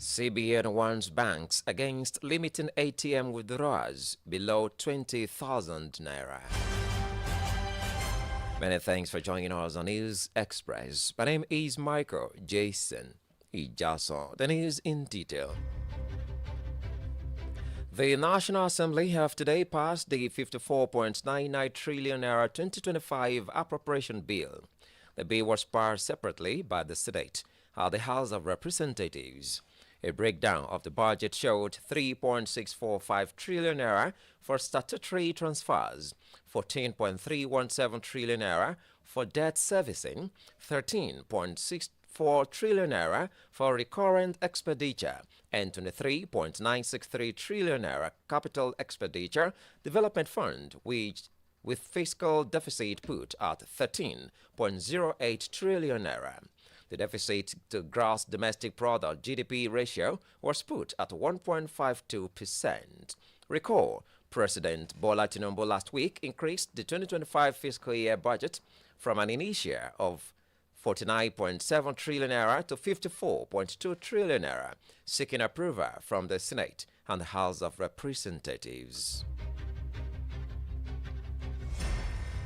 CBN warns banks against limiting ATM withdrawals below 20,000 naira. Many thanks for joining us on News Express. My name is Michael Jason Ijasan. The news in detail. The National Assembly have today passed the 54.99 trillion naira 2025 appropriation bill. The bill was passed separately by the Senate at the House of Representatives. A breakdown of the budget showed 3.645 trillion naira for statutory transfers, 14.317 trillion naira for debt servicing, 13.64 trillion naira for recurrent expenditure, and 23.963 trillion naira capital expenditure development fund, which with fiscal deficit put at 13.08 trillion naira. The deficit to gross domestic product GDP ratio was put at 1.52%. Recall, President Bola Tinubu last week increased the 2025 fiscal year budget from an initial of 49.7 trillion naira to 54.2 trillion naira, seeking approval from the Senate and the House of Representatives.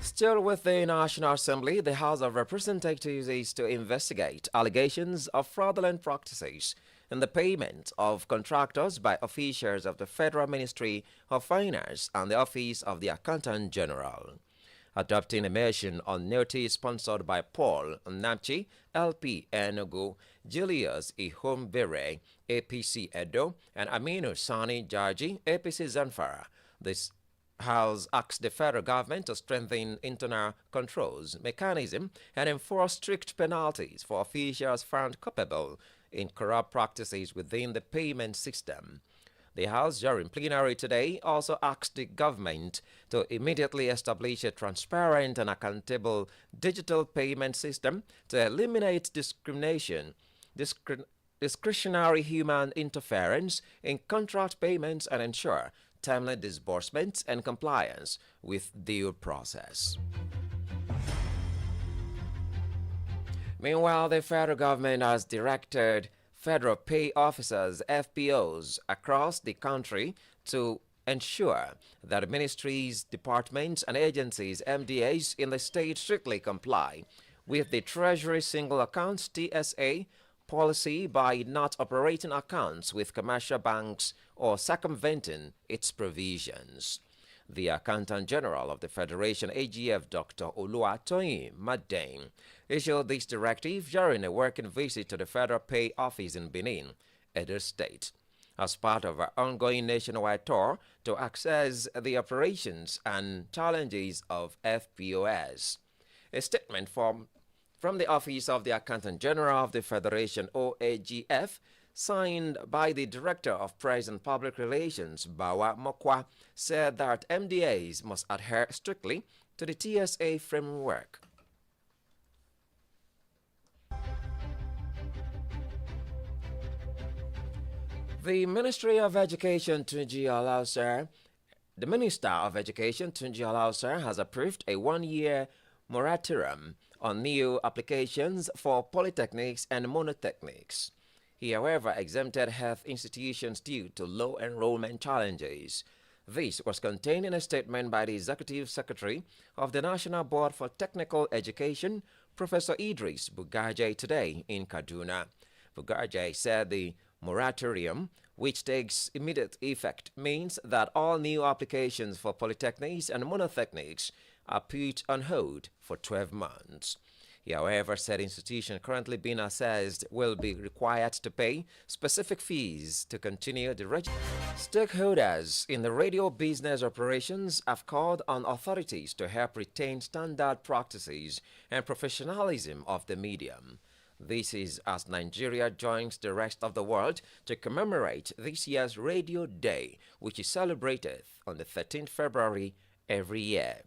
Still with the National Assembly, the House of Representatives is to investigate allegations of fraudulent practices in the payment of contractors by officials of the Federal Ministry of Finance and the Office of the Accountant General. Adopting a motion on notice sponsored by Paul Namchi, LP Enugu, Julius Ihombere, APC Edo, and Aminu Sani Jaji, APC Zanfara, this House asked the federal government to strengthen internal controls mechanism and enforce strict penalties for officials found culpable in corrupt practices within the payment system. The House, during plenary today, also asked the government to immediately establish a transparent and accountable digital payment system to eliminate discretionary human interference in contract payments and ensure timely disbursements and compliance with due process. Meanwhile, the federal government has directed federal pay officers, FPOs, across the country to ensure that ministries, departments, and agencies, MDAs, in the state strictly comply with the Treasury Single Accounts TSA policy by not operating accounts with commercial banks or circumventing its provisions. The Accountant General of the Federation, AGF, Dr. Oluwatoyin Madane, issued this directive during a working visit to the Federal Pay Office in Benin, Edo State, as part of our ongoing nationwide tour to access the operations and challenges of FPOS. A statement from the Office of the Accountant General of the Federation, OAGF, signed by the Director of Press and Public Relations, Bawa Mokwa, said that MDAs must adhere strictly to the TSA framework. The Ministry of Education, Tunji Alausar, the Minister of Education, Tunji Alausar, has approved a one-year moratorium on new applications for polytechnics and monotechnics. He, however, exempted health institutions due to low enrollment challenges. This was contained in a statement by the Executive Secretary of the National Board for Technical Education, Professor Idris Bugaje, today in Kaduna. Bugaje said the moratorium, which takes immediate effect, means that all new applications for polytechnics and monotechnics are put on hold for 12 months. He, however, said institutions currently being assessed will be required to pay specific fees to continue the registration. Stakeholders in the radio business operations have called on authorities to help retain standard practices and professionalism of the medium. This is as Nigeria joins the rest of the world to commemorate this year's Radio Day, which is celebrated on the 13th February every year.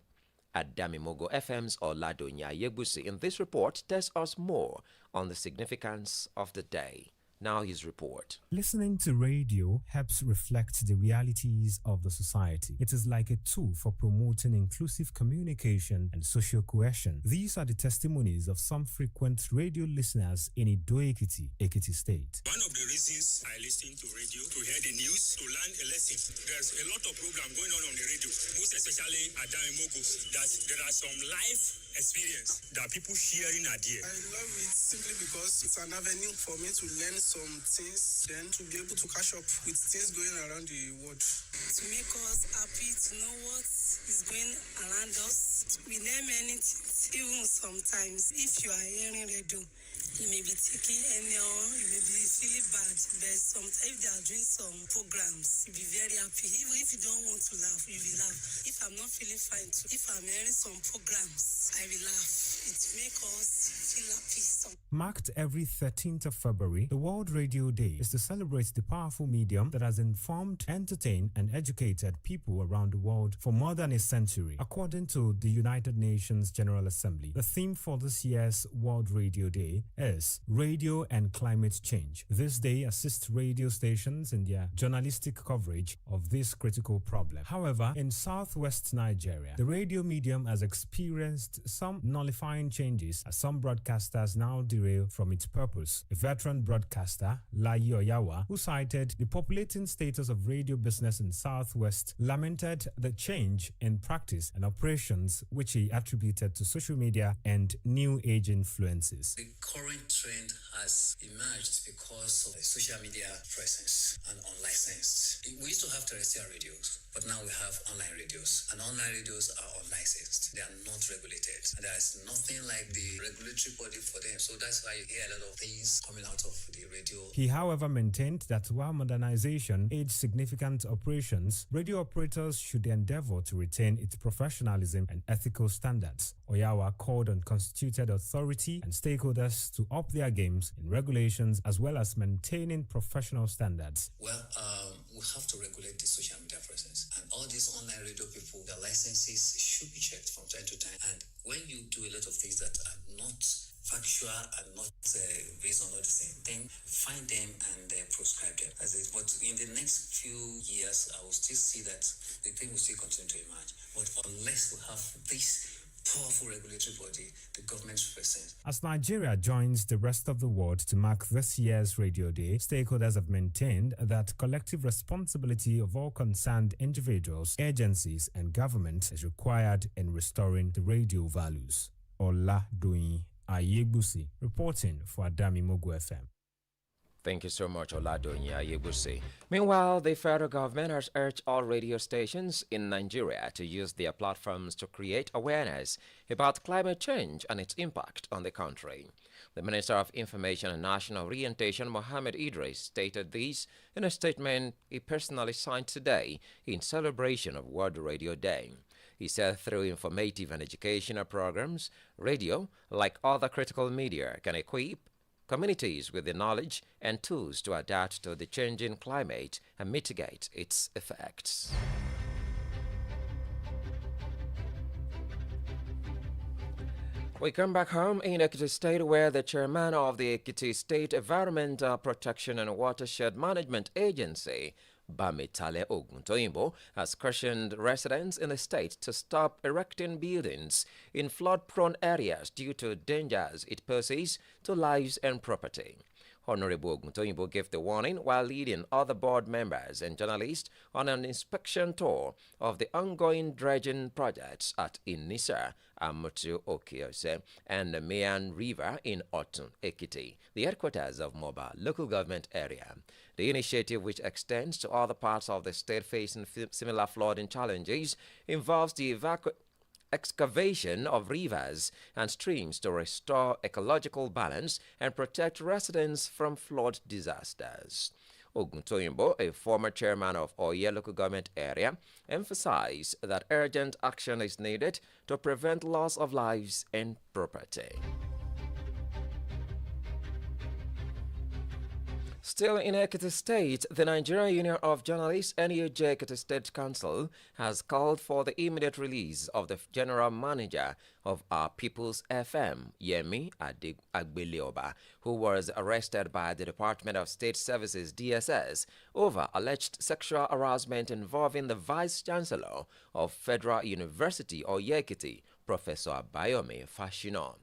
Adamimogo FM's Oladonya Yebusi in this report tells us more on the significance of the day. Now his report. Listening to radio helps reflect the realities of the society. It is like a tool for promoting inclusive communication and social cohesion. These are the testimonies of some frequent radio listeners in Ido-Ekiti, Ekiti State. One of the reasons I listen to radio, to hear the news, to learn a lesson. There's a lot of program going on the radio, most especially Adamimogo, that there are some life experience that people sharing are there. I love it simply because it's an avenue for me to learn some things, then to be able to catch up with things going around the world. To make us happy to know what is going around us. We learn many things, even sometimes. If you are hearing radio, you may be taking anyhow, you may be feeling bad, but sometimes if they are doing some programs, you'll be very happy. Even if you don't want to laugh, you will laugh. If I'm not feeling fine too, if I'm hearing some programs, I will laugh. It makes us feel happy. Marked every 13th of February, the World Radio Day is to celebrate the powerful medium that has informed, entertained, and educated people around the world for more than a century. According to the United Nations General Assembly, the theme for this year's World Radio Day is Radio and Climate Change. This day assists radio stations in their journalistic coverage of this critical problem. However, in southwest Nigeria, the radio medium has experienced some nullifying changes as some broadcasters now derail from its purpose. A veteran broadcaster, Layi Oyawa, who cited the populating status of radio business in southwest, lamented the change in practice and operations which he attributed to social media and new age influences. The current trend has emerged because of the social media presence and unlicensed. We used to have terrestrial radios, but now we have online radios, and online radios are unlicensed. They are not regulated, and there is nothing like the regulatory body for them. So that's why you hear a lot of things coming out of the radio. He, however, maintained that while modernization aids significant operations, radio operators should endeavor to retain its professionalism and ethical standards. Oyawa called on constituted authority and stakeholders to up their games in regulations as well as maintaining professional standards. Well, we have to regulate the social media presence, and all these online radio people, their licenses should be checked from time to time. And when you do a lot of things that are not factual and not based on all the same, then find them and proscribe them. As it, but in the next few years, I will still see that the thing will still continue to emerge. But unless we have this powerful regulatory body, the government's presence. As Nigeria joins the rest of the world to mark this year's Radio Day, stakeholders have maintained that collective responsibility of all concerned individuals, agencies, and government is required in restoring the radio values. Oladoyin Ayegbusi, reporting for Adamimogo FM. Thank you so much, Oladoyin Ayegbusi. Meanwhile, the federal government has urged all radio stations in Nigeria to use their platforms to create awareness about climate change and its impact on the country. The Minister of Information and National Orientation, Mohammed Idris, stated this in a statement he personally signed today in celebration of World Radio Day. He said through informative and educational programs, radio, like other critical media, can equip communities with the knowledge and tools to adapt to the changing climate and mitigate its effects. We come back home in Ekiti State, where the chairman of the Ekiti State Environmental Protection and Watershed Management Agency, Bamitale Oguntoyimbo, has cautioned residents in the state to stop erecting buildings in flood-prone areas due to dangers it poses to lives and property. Honorable Oguntoyimbo gave the warning while leading other board members and journalists on an inspection tour of the ongoing dredging projects at Inisa, Amutu Okiose, and the Mayan River in Otun, Ekiti, the headquarters of Moba local government area. The initiative, which extends to other parts of the state facing similar flooding challenges, involves the excavation of rivers and streams to restore ecological balance and protect residents from flood disasters. Oguntoyimbo, a former chairman of Oye local government area, emphasized that urgent action is needed to prevent loss of lives and property. Still in Ekiti State, the Nigerian Union of Journalists NUJ Ekiti State Council has called for the immediate release of the general manager of Our People's FM, Yemi Agbilioba, who was arrested by the Department of State Services DSS over alleged sexual harassment involving the Vice Chancellor of Federal University Oyekiti, Professor Bayomi Fashino.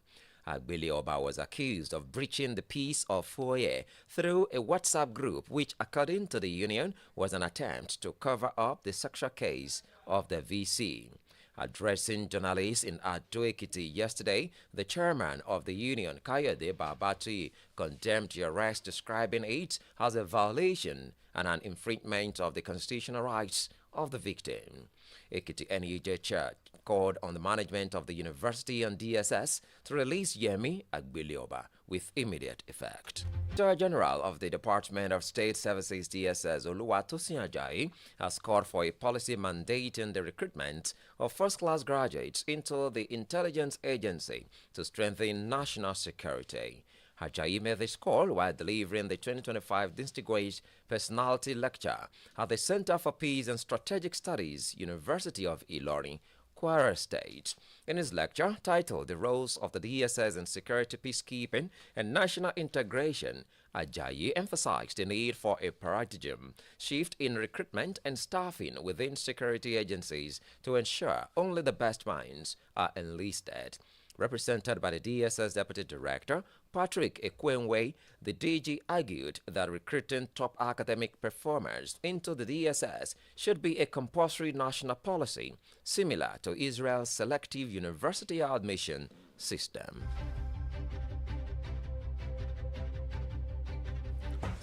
Agbilioba was accused of breaching the peace of foyer through a WhatsApp group, which, according to the union, was an attempt to cover up the sexual case of the VC. Addressing journalists in Ado-Ekiti yesterday, the chairman of the union, Kayode Babati, condemned the arrest, describing it as a violation and an infringement of the constitutional rights of the victim. Ekiti NUJ Church called on the management of the university and DSS to release Yemi Agbilioba with immediate effect. Director General of the Department of State Services DSS Oluwatosin Ajayi has called for a policy mandating the recruitment of first-class graduates into the intelligence agency to strengthen national security. Ajayi made this call while delivering the 2025 Distinguished Personality Lecture at the Center for Peace and Strategic Studies, University of Ilorin, Kwara State. In his lecture, titled The Roles of the DSS in Security Peacekeeping and National Integration, Ajayi emphasized the need for a paradigm shift in recruitment and staffing within security agencies to ensure only the best minds are enlisted. Represented by the DSS Deputy Director, Patrick Ekwenwe, the DG argued that recruiting top academic performers into the DSS should be a compulsory national policy, similar to Israel's selective university admission system.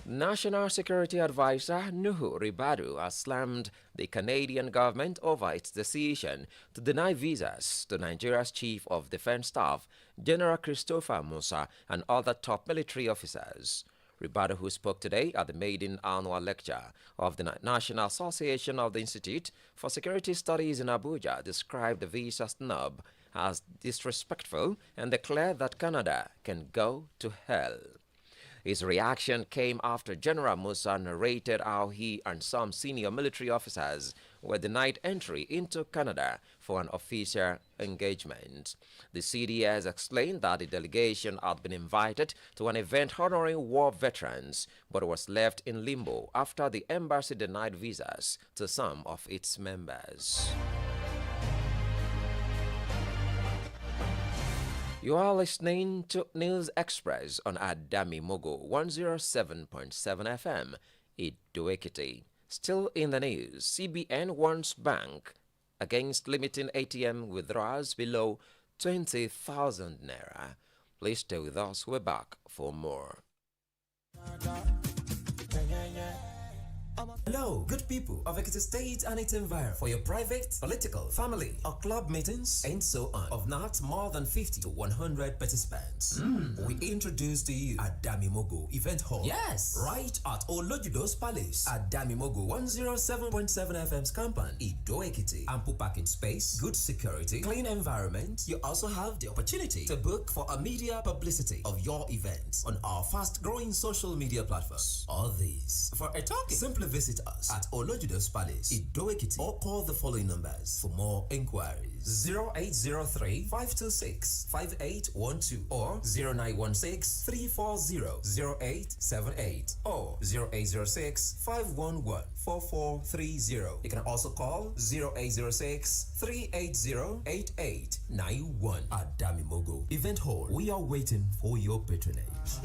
National Security Advisor Nuhu Ribadu has slammed the Canadian government over its decision to deny visas to Nigeria's Chief of Defense Staff, General Christopher Musa, and other top military officers. Ribadu, who spoke today at the maiden annual lecture of the National Association of the Institute for Security Studies in Abuja, described the visa snub as disrespectful and declared that Canada can go to hell. His reaction came after General Musa narrated how he and some senior military officers were denied entry into Canada for an official engagement. The CDS explained that the delegation had been invited to an event honoring war veterans, but was left in limbo after the embassy denied visas to some of its members. You are listening to News Express on Adamimogo 107.7 FM, Ado-Ekiti. Still in the news, CBN warns bank against limiting ATM withdrawals below 20,000 naira. Please stay with us. We're back for more. Hello, good people of Ekiti State and its environment. For your private, political, family, or club meetings, and so on, of not more than 50 to 100 participants, we introduce to you Adamimogo Event Hall. Yes, right at Olojudo's Palace. Adamimogo 107.7 FM's compound, Ado-Ekiti. Ample parking space, good security, clean environment. You also have the opportunity to book for a media publicity of your events on our fast-growing social media platforms. All these for a talking. Simply visit us at Olojudo's Palace, Ado-Ekiti, or call the following numbers for more inquiries: 0803-526-5812 or 0916-340-0878 or 0806-511-4430. You can also call 0806-380-8891. Adamimogo Event Hall. We are waiting for your patronage.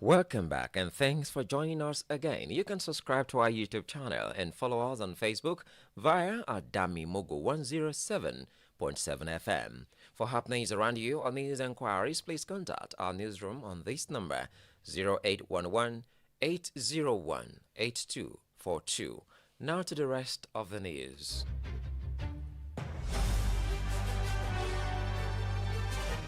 Welcome back and thanks for joining us again. You can subscribe to our YouTube channel and follow us on Facebook via Adamimogo 107.7 FM. For happenings around you or news inquiries, please contact our newsroom on this number 0811-801-8242. Now to the rest of the news.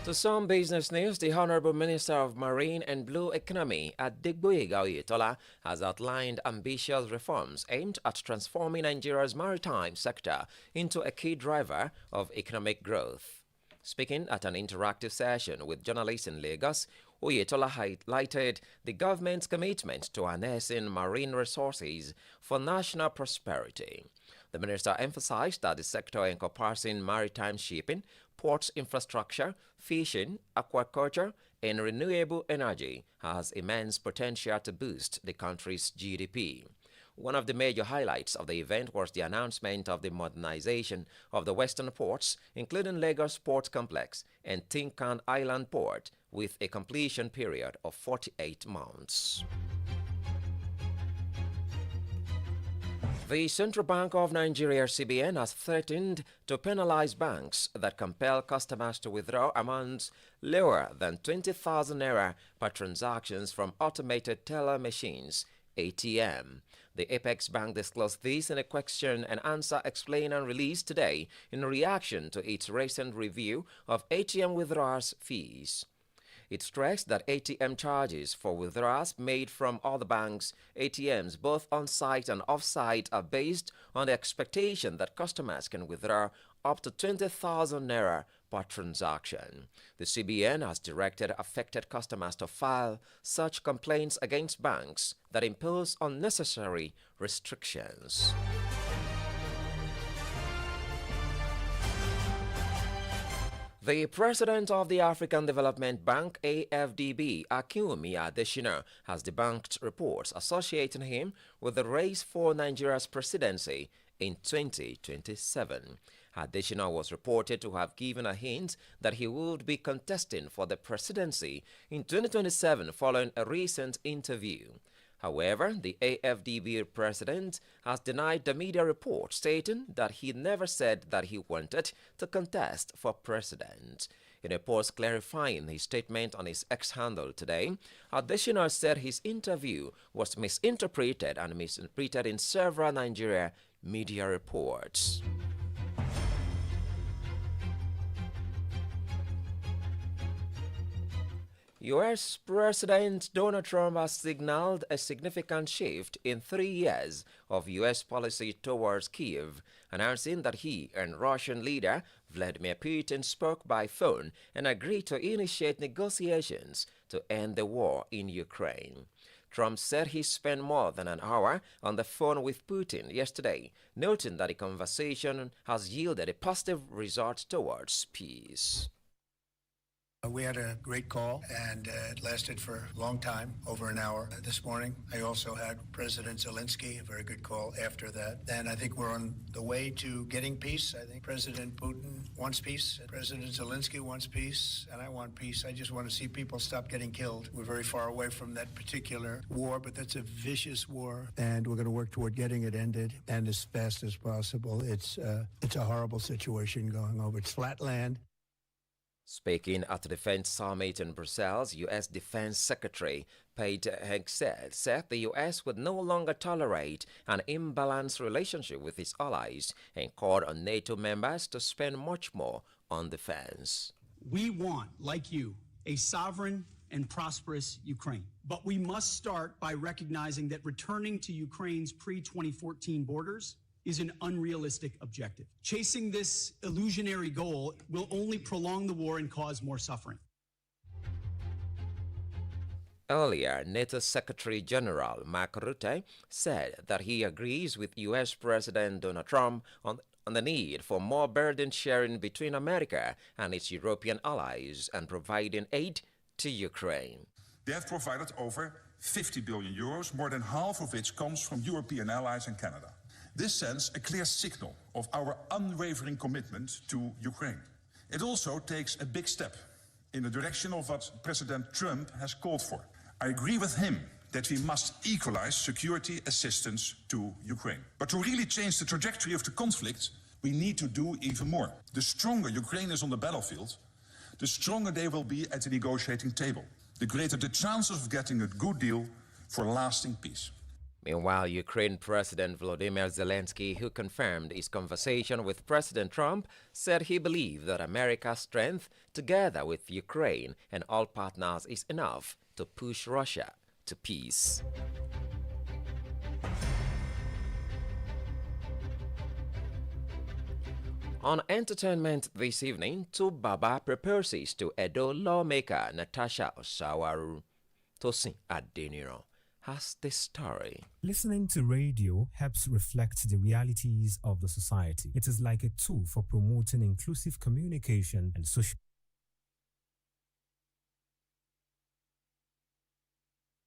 To some business news, the Honorable Minister of Marine and Blue Economy, Adegboyega Oyetola, has outlined ambitious reforms aimed at transforming Nigeria's maritime sector into a key driver of economic growth. Speaking at an interactive session with journalists in Lagos, Oyetola highlighted the government's commitment to harnessing marine resources for national prosperity. The minister emphasized that the sector encompassing maritime shipping, ports infrastructure, fishing, aquaculture, and renewable energy has immense potential to boost the country's GDP. One of the major highlights of the event was the announcement of the modernization of the western ports, including Lagos Port Complex and Tinkan Island Port, with a completion period of 48 months. The Central Bank of Nigeria (CBN) has threatened to penalize banks that compel customers to withdraw amounts lower than 20,000 naira per transactions from automated teller machines (ATM). The Apex Bank disclosed this in a question and answer explained and released today in reaction to its recent review of ATM withdrawals fees. It stressed that ATM charges for withdrawals made from other banks' ATMs, both on-site and off-site, are based on the expectation that customers can withdraw up to 20,000 naira per transaction. The CBN has directed affected customers to file such complaints against banks that impose unnecessary restrictions. The president of the African Development Bank, AFDB, Akinwumi Adesina, has debunked reports associating him with the race for Nigeria's presidency in 2027. Adesina was reported to have given a hint that he would be contesting for the presidency in 2027 following a recent interview. However, the AFDB president has denied the media report, stating that he never said that he wanted to contest for president. In a post clarifying his statement on his X handle today, Adesina said his interview was misinterpreted and misinterpreted in several Nigeria media reports. U.S. President Donald Trump has signaled a significant shift in 3 years of U.S. policy towards Kyiv, announcing that he and Russian leader Vladimir Putin spoke by phone and agreed to initiate negotiations to end the war in Ukraine. Trump said he spent more than an hour on the phone with Putin yesterday, noting that the conversation has yielded a positive result towards peace. We had a great call, and it lasted for a long time, over an hour this morning. I also had President Zelensky, a very good call after that. And I think we're on the way to getting peace. I think President Putin wants peace, President Zelensky wants peace, and I want peace. I just want to see people stop getting killed. We're very far away from that particular war, but that's a vicious war, and we're going to work toward getting it ended, and as fast as possible. It's a horrible situation going over. It's flat land. Speaking at the Defense Summit in Brussels, U.S. Defense Secretary Pete Hegseth said the U.S. would no longer tolerate an imbalanced relationship with its allies and called on NATO members to spend much more on defense. We want, like you, a sovereign and prosperous Ukraine. But we must start by recognizing that returning to Ukraine's pre-2014 borders is an unrealistic objective. Chasing this illusionary goal will only prolong the war and cause more suffering. Earlier, NATO Secretary General Mark Rutte said that he agrees with U.S. President Donald Trump on the need for more burden sharing between America and its European allies and providing aid to Ukraine. They have provided over 50 billion euros, more than half of which comes from European allies and Canada. This sends a clear signal of our unwavering commitment to Ukraine. It also takes a big step in the direction of what President Trump has called for. I agree with him that we must equalize security assistance to Ukraine. But to really change the trajectory of the conflict, we need to do even more. The stronger Ukraine is on the battlefield, the stronger they will be at the negotiating table, the greater the chances of getting a good deal for lasting peace. Meanwhile, Ukraine President Volodymyr Zelensky, who confirmed his conversation with President Trump, said he believed that America's strength, together with Ukraine and all partners, is enough to push Russia to peace. On entertainment this evening, Baba proposes to Edo lawmaker Natasha Osawaru. Tosin Adeniro has this story. Listening to radio helps reflect the realities of the society. It is like a tool for promoting inclusive communication and social.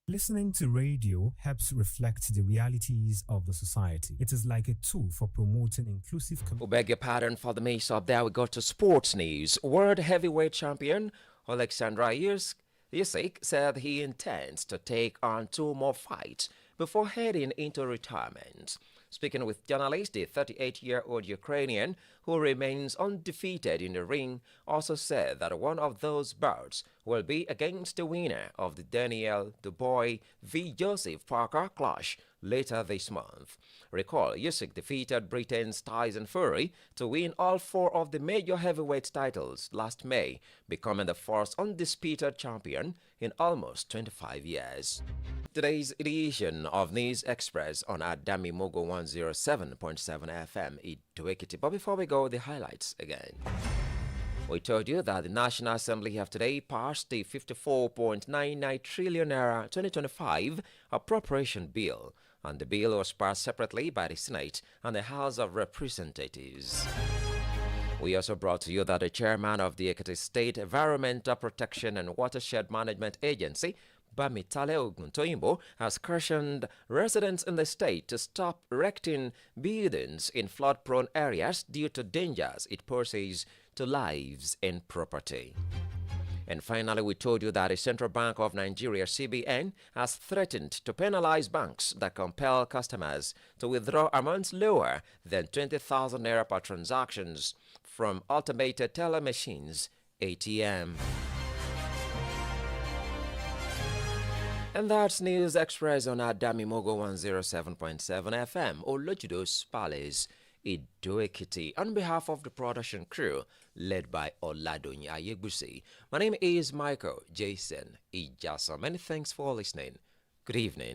Listening to radio helps reflect the realities of the society. It is like a tool for promoting inclusive We beg your pardon for the mix up there. We go to sports news. World heavyweight champion Alexandra Usyk said he intends to take on 2 more fights before heading into retirement. Speaking with journalists, the 38-year-old Ukrainian, who remains undefeated in the ring, also said that one of those bouts will be against the winner of the Daniel Dubois v. Joseph Parker clash later this month. Recall, Usyk defeated Britain's Tyson Fury to win all 4 of the major heavyweight titles last May, becoming the first undisputed champion in almost 25 years. Today's edition of News Express on Adamimogo 107.7 FM Idoekiti. But before we go, the highlights again. We told you that the National Assembly have today passed the 54.99 trillion naira 2025 appropriation bill, and the bill was passed separately by the Senate and the House of Representatives. We also brought to you that the chairman of the Ekiti State Environmental Protection and Watershed Management Agency, Bamitale Oguntoyimbo, has cautioned residents in the state to stop erecting buildings in flood-prone areas due to dangers it poses to lives and property. And finally, we told you that the Central Bank of Nigeria, CBN, has threatened to penalize banks that compel customers to withdraw amounts lower than 20,000 naira per transactions from automated teller machines, ATM. And that's News Express on Adamimogo 107.7 FM, Olojudo's Palace, Idoekiti. On behalf of the production crew, led by Oladonya Ayegusi, my name is Michael Jason Ijasan. Many thanks for listening. Good evening.